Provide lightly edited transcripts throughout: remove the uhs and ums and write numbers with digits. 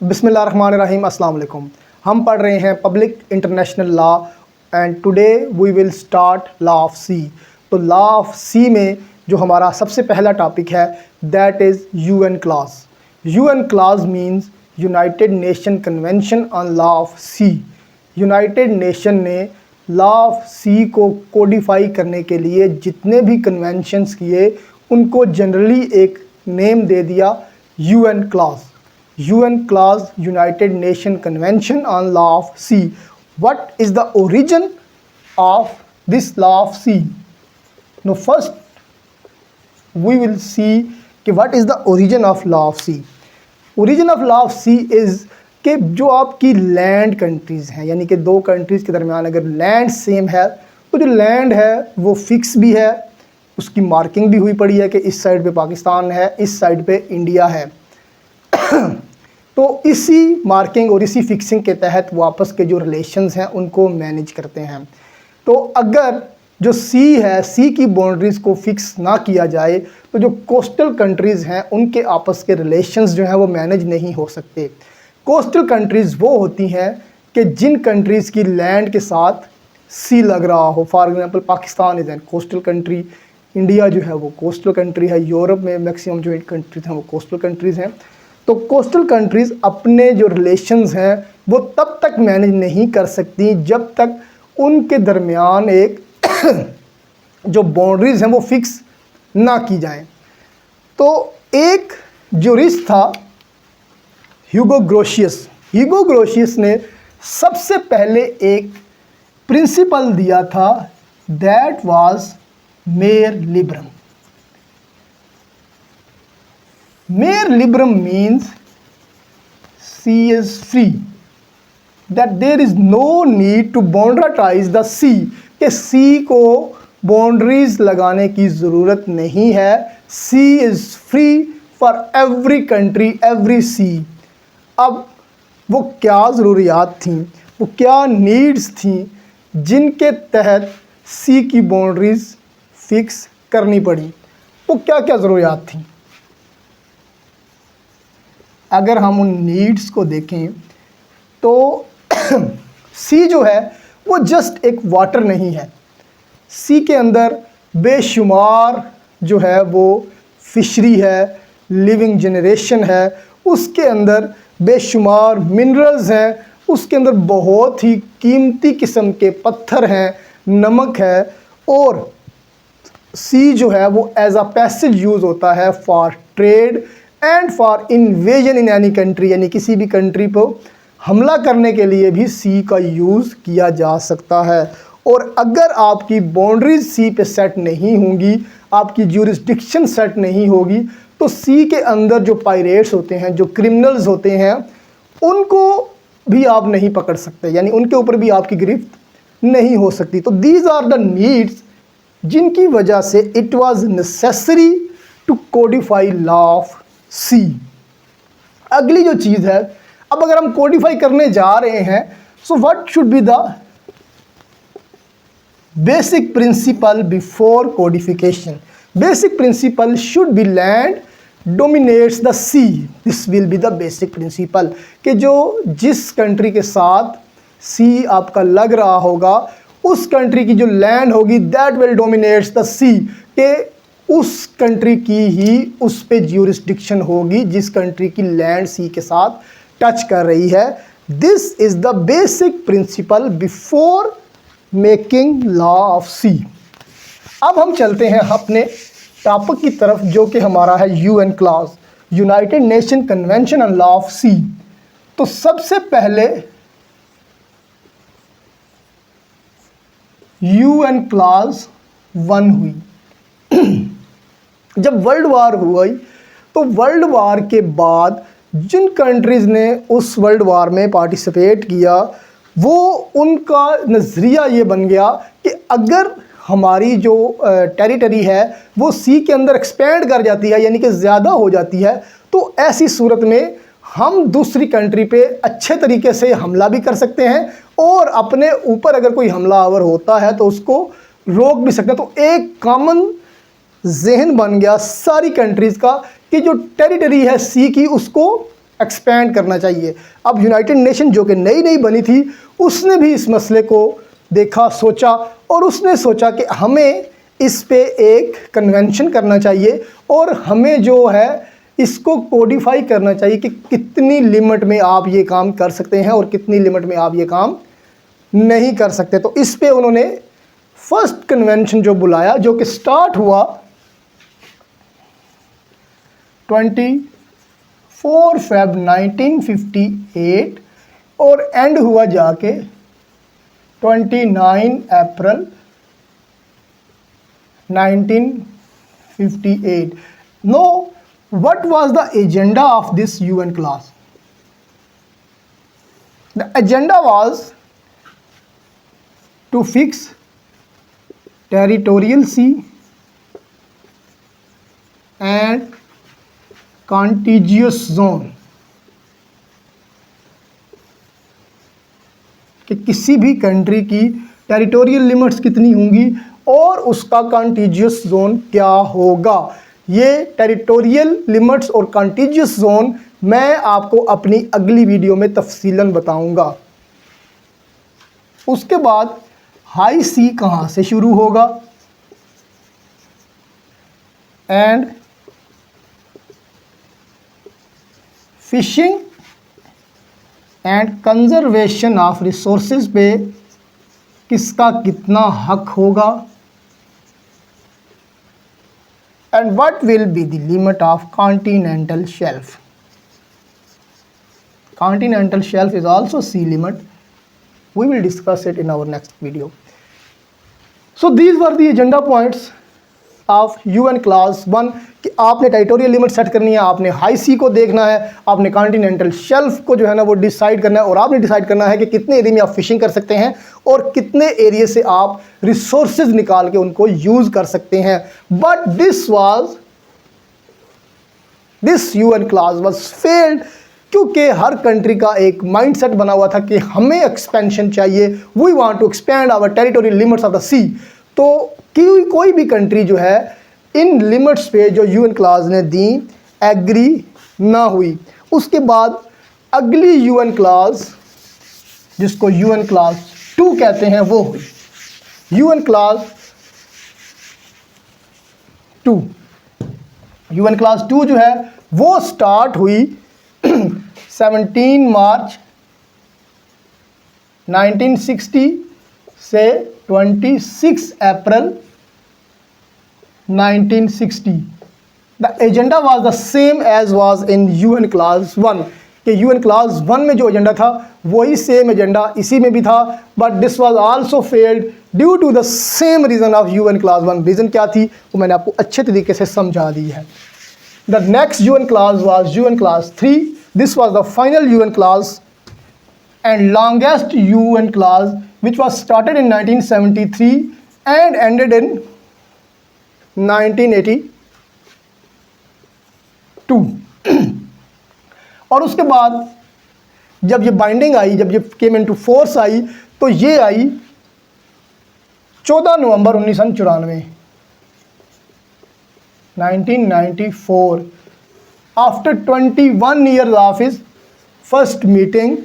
बिस्मिल्लाहिर्रहमानिर्रहीम अस्सलाम वालेकुम। हम पढ़ रहे हैं public international law and today we will start law of sea. तो लॉ ऑफ सी में जो हमारा सबसे पहला टॉपिक है that is UN clause. UN clause means united nation convention on law of sea. United nation ने लॉ ऑफ सी को codify करने के लिए जितने भी कन्वेंशंस किए उनको जनरली एक नेम दे दिया UN clause. UN clause, United Nation Convention on Law of Sea. What is the origin of this law of sea? Now first we will see कि what is the origin of law of sea. Origin of law of sea is कि जो आपकी land countries हैं, यानी कि दो countries के दरमियान अगर लैंड सेम है तो जो लैंड है वो फिक्स भी है, उसकी मार्किंग भी हुई पड़ी है कि इस साइड पे पाकिस्तान है, इस साइड पे इंडिया है। तो इसी मार्किंग और इसी फिक्सिंग के तहत वो आपस के जो रिलेशंस हैं उनको मैनेज करते हैं। तो अगर जो सी है, सी की बाउंड्रीज़ को फिक्स ना किया जाए तो जो कोस्टल कंट्रीज़ हैं उनके आपस के रिलेशंस जो हैं वो मैनेज नहीं हो सकते। कोस्टल कंट्रीज़ वो होती हैं कि जिन कंट्रीज़ की लैंड के साथ सी लग रहा हो। For example Pakistan is an coastal country, India जो है वो कोस्टल कंट्री है, यूरोप में मैक्सिमम जो कंट्रीज़ हैं वो कोस्टल कंट्रीज़ हैं। तो कोस्टल कंट्रीज़ अपने जो रिलेशंस हैं वो तब तक मैनेज नहीं कर सकती जब तक उनके दरमियान एक जो बाउंड्रीज़ हैं वो फिक्स ना की जाएं। तो एक ज्यूरिस्ट था ह्यूगो ग्रोशियस ने सबसे पहले एक प्रिंसिपल दिया था, that was mare liberum. Mare liberum means sea is free, that there is no need to boundaryize the sea, कि sea को बाउंड्रीज लगाने की ज़रूरत नहीं है। sea is free for every country, every sea। अब वो क्या ज़रूरियात थी, वो क्या नीड्स थी जिनके तहत sea की बाउंड्रीज फिक्स करनी पड़ी, वो क्या क्या ज़रूरियात थी। अगर हम उन नीड्स को देखें तो सी जो है वो जस्ट एक वाटर नहीं है। सी के अंदर बेशुमार जो है वो फिशरी है, लिविंग जनरेशन है, उसके अंदर बेशुमार मिनरल्स हैं, उसके अंदर बहुत ही कीमती किस्म के पत्थर हैं, नमक है, और सी जो है वो एज अ पैसेज यूज़ होता है for trade and for invasion in any country, यानी किसी भी कंट्री पर हमला करने के लिए भी सी का यूज़ किया जा सकता है। और अगर आपकी बाउंड्रीज सी पे सेट नहीं होंगी, आपकी ज्यूरिसडिक्शन सेट नहीं होगी, तो सी के अंदर जो पायरेट्स होते हैं, जो क्रिमिनल्स होते हैं, उनको भी आप नहीं पकड़ सकते, यानी उनके ऊपर भी आपकी गिरफ्त नहीं हो सकती। तो दीज आर द नीड्स जिनकी वजह से it was necessary to codify law of sea. अगली जो चीज़ है, अब अगर हम कोडिफाई करने जा रहे हैं, so what should be the basic principle before codification. Basic principle should be land dominates the sea. This will be the basic principle कि जो जिस कंट्री के साथ सी आपका लग रहा होगा उस कंट्री की जो लैंड होगी दैट विल डोमिनेट्स द सी, के उस कंट्री की ही उस पे ज्यूरिसडिक्शन होगी जिस कंट्री की लैंड सी के साथ टच कर रही है। This is the basic principle before making law of sea. अब हम चलते हैं अपने टॉपिक की तरफ जो कि हमारा है UN clause, United nation convention on law of sea. तो सबसे पहले यूएन क्लॉज 1 हुई। जब वर्ल्ड वार हुई तो वर्ल्ड वार के बाद जिन कंट्रीज़ ने उस वर्ल्ड वार में पार्टिसिपेट किया वो उनका नज़रिया ये बन गया कि अगर हमारी जो टेरिटरी है वो सी के अंदर एक्सपेंड कर जाती है, यानी कि ज़्यादा हो जाती है, तो ऐसी सूरत में हम दूसरी कंट्री पे अच्छे तरीके से हमला भी कर सकते हैं और अपने ऊपर अगर कोई हमलावर होता है तो उसको रोक भी सकते हैं। तो एक कॉमन जहन बन गया सारी कंट्रीज़ का कि जो टेरिटरी है सी की उसको एक्सपेंड करना चाहिए। अब यूनाइटेड नेशन जो कि नई नई बनी थी, उसने भी इस मसले को देखा, सोचा, और उसने सोचा कि हमें इस पे एक कन्वेंशन करना चाहिए और हमें जो है इसको कोडिफाई करना चाहिए कि कितनी लिमिट में आप ये काम कर सकते हैं और कितनी लिमिट में आप ये काम नहीं कर सकते। तो इस पे उन्होंने फर्स्ट कन्वेंशन जो बुलाया, जो कि स्टार्ट हुआ 24 फेब 1958 और एंड हुआ जाके 29 अप्रैल 1958। No, what was the agenda of this UN class? The agenda was to fix territorial sea and contiguous zone, कि किसी भी कंट्री की टेरिटोरियल लिमिट्स कितनी होंगी और उसका कॉन्टिजियस जोन क्या होगा। ये टेरिटोरियल लिमिट्स और कॉन्टिजियस जोन मैं आपको अपनी अगली वीडियो में तफसीलन बताऊंगा। उसके बाद हाई सी कहाँ से शुरू होगा and fishing and conservation of resources पे किसका कितना हक होगा, and what will be the limit of continental shelf. Continental shelf is also sea limit, we will discuss it in our next video. So these were the agenda points of UN class 1 कि आपने territorial limit set करनी है, आपने high सी को देखना है, आपने continental shelf को जो है ना वो डिसाइड करना है, और आपने डिसाइड करना है कि कितने एरिया में आप फिशिंग कर सकते हैं और कितने एरिया से आप रिसोर्सेज निकाल के उनको यूज़ कर सकते हैं। But this UN class was failed, क्योंकि हर कंट्री का एक माइंडसेट बना हुआ था कि हमें एक्सपेंशन चाहिए, we want to expand our territorial limits of the sea. तो कोई भी कंट्री जो है इन लिमिट्स पे जो यूएन क्लास ने दी एग्री ना हुई। उसके बाद अगली यूएन क्लास, जिसको यूएन क्लास 2 कहते हैं, वो हुई यूएन क्लास 2। यूएन क्लास 2 जो है वो स्टार्ट हुई 17 मार्च 1960 से 26 अप्रैल 1960। The agenda was the same as was in UN class 1, कि यूएन क्लास 1 में जो एजेंडा था वही सेम एजेंडा इसी में भी था, but this was also failed due to the same reason of UN class 1। Reason क्या थी वो मैंने आपको अच्छे तरीके से समझा दी है। The next UN class was UN class 3। This was the final UN class and longest UN class, which was started in 1973 and ended in 1982। और उसके बाद जब ये बाइंडिंग आई, जब ये केम इनटू फोर्स आई, तो ये आई 14 नवंबर 1994 1994। After 21 years of his first meeting,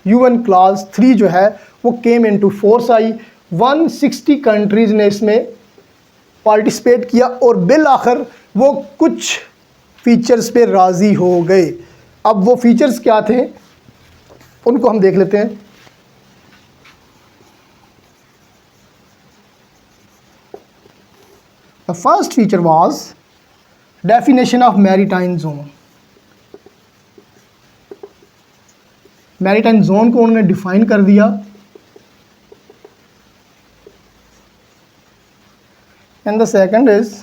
UN class 3 जो है वो केम इनटू फोर्स आई। 160 कंट्रीज़ ने इसमें पार्टिसिपेट किया और बिल आखिर वो कुछ फीचर्स पे राज़ी हो गए। अब वो फीचर्स क्या थे उनको हम देख लेते हैं। The first feature was definition of maritime zone. Maritime zone को उन्होंने डिफाइन कर दिया। And the second is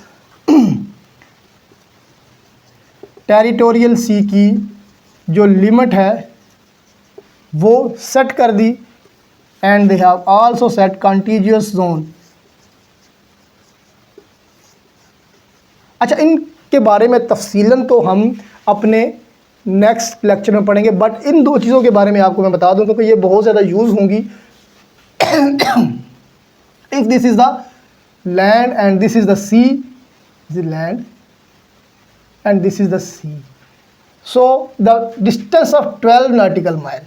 territorial sea की जो लिमिट है वो सेट कर दी, and they have also set contiguous zone. अच्छा, इनके बारे में तफसीलन तो हम अपने नेक्स्ट लेक्चर में पढ़ेंगे, बट इन दो चीज़ों के बारे में आपको मैं बता दूं क्योंकि ये बहुत ज़्यादा यूज़ होंगी। If this is the land and this is the sea, this is land and this is the sea. So the distance of 12 nautical mile,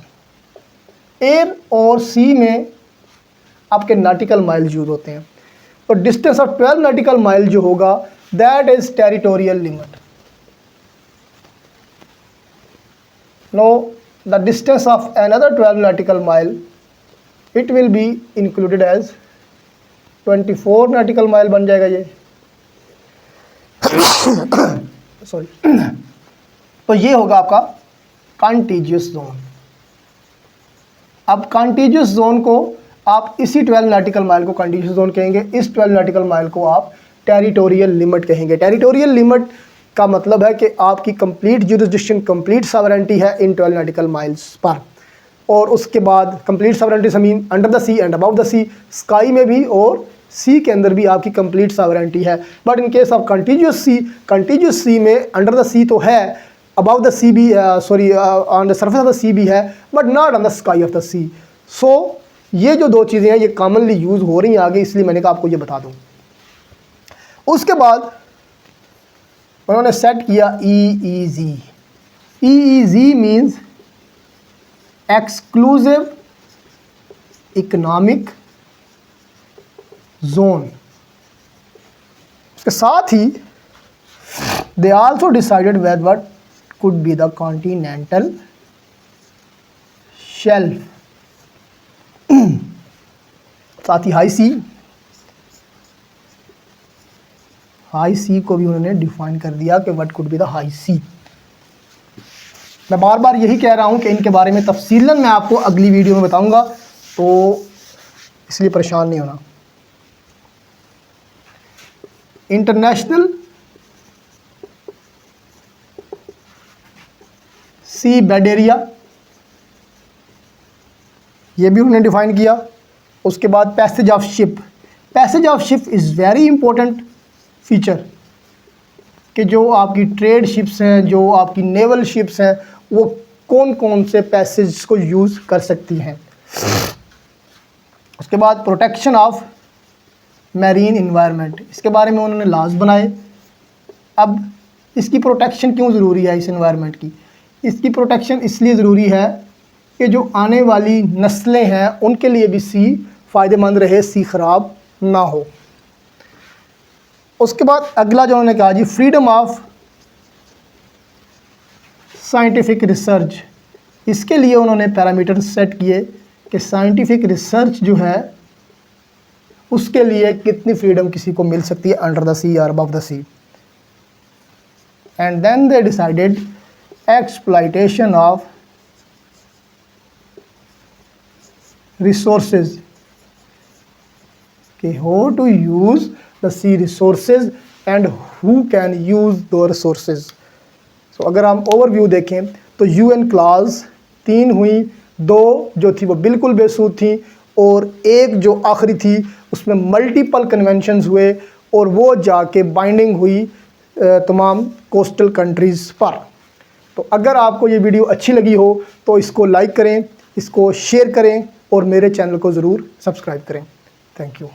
air और सी में आपके नॉटिकल माइल यूज होते हैं। तो डिस्टेंस ऑफ 12 नॉटिकल माइल जो होगा that is territorial limit. No the distance of another 12 nautical mile it will be included as 24 nautical mile बन जाएगा ये। सॉरी। तो ये होगा आपका कॉन्टिजियस जोन। अब कॉन्टिजियस जोन को आप इसी 12 नॉटिकल माइल को कॉन्टिजियस जोन कहेंगे, इस 12 नॉटिकल माइल को आप टेरिटोरियल लिमिट कहेंगे। टेरिटोरियल लिमिट का मतलब है कि आपकी कंप्लीट जुरिसडिक्शन, कंप्लीट सॉवरेंटी है इन 12 नॉटिकल माइल्स पर। और उसके बाद complete sovereignty mean under the sea and above the sea, sky में भी और सी के अंदर भी आपकी कंप्लीट सॉवरेंटी है। But in case of continuous sea में अंडर द सी तो है, अबव द सी भी on the surface of the sea भी है, but not on the sky of the sea. So ये जो दो चीज़ें हैं ये कॉमनली यूज़ हो रही हैं आगे, इसलिए मैंने कहा आपको ये बता दूँ। उसके बाद उन्होंने सेट किया EEZ। EEZ means exclusive economic zone. इसके साथ ही they also decided whether what could be the continental shelf. साथ ही हाई सी को भी उन्होंने डिफाइन कर दिया कि what could be the high sea. मैं बार बार यही कह रहा हूं कि इनके बारे में तफसीलन मैं आपको अगली वीडियो में बताऊंगा, तो इसलिए परेशान नहीं होना। इंटरनेशनल सी बेड एरिया ये भी उन्होंने डिफाइन किया। उसके बाद passage of ship is very important feature कि जो आपकी ट्रेड शिप्स हैं, जो आपकी नेवल शिप्स हैं, वो कौन कौन से पैसेज को यूज़ कर सकती हैं। उसके बाद प्रोटेक्शन ऑफ मैरीन इन्वायरमेंट, इसके बारे में उन्होंने लॉज बनाए। अब इसकी प्रोटेक्शन क्यों ज़रूरी है इस इन्वायरमेंट की? इसकी प्रोटेक्शन इसलिए ज़रूरी है कि जो आने वाली नस्लें हैं उनके लिए भी सी फ़ायदेमंद रहे, सी ख़राब ना हो। उसके बाद अगला जो उन्होंने कहा जी फ्रीडम ऑफ साइंटिफिक रिसर्च, इसके लिए उन्होंने पैरामीटर सेट किए कि साइंटिफिक रिसर्च जो है उसके लिए कितनी फ्रीडम किसी को मिल सकती है अंडर द सी और above the sea. And then they decided exploitation of resources कि how to use the sea resources and who can use those resources. तो अगर हम ओवरव्यू देखें तो UN क्लास 3 हुई, 2 जो थी वो बिल्कुल बेसूद थी और एक जो आखिरी थी उसमें मल्टीपल कन्वेंशंस हुए और वो जाके बाइंडिंग हुई तमाम कोस्टल कंट्रीज़ पर। तो अगर आपको ये वीडियो अच्छी लगी हो तो इसको लाइक करें, इसको शेयर करें और मेरे चैनल को ज़रूर सब्सक्राइब करें। Thank you.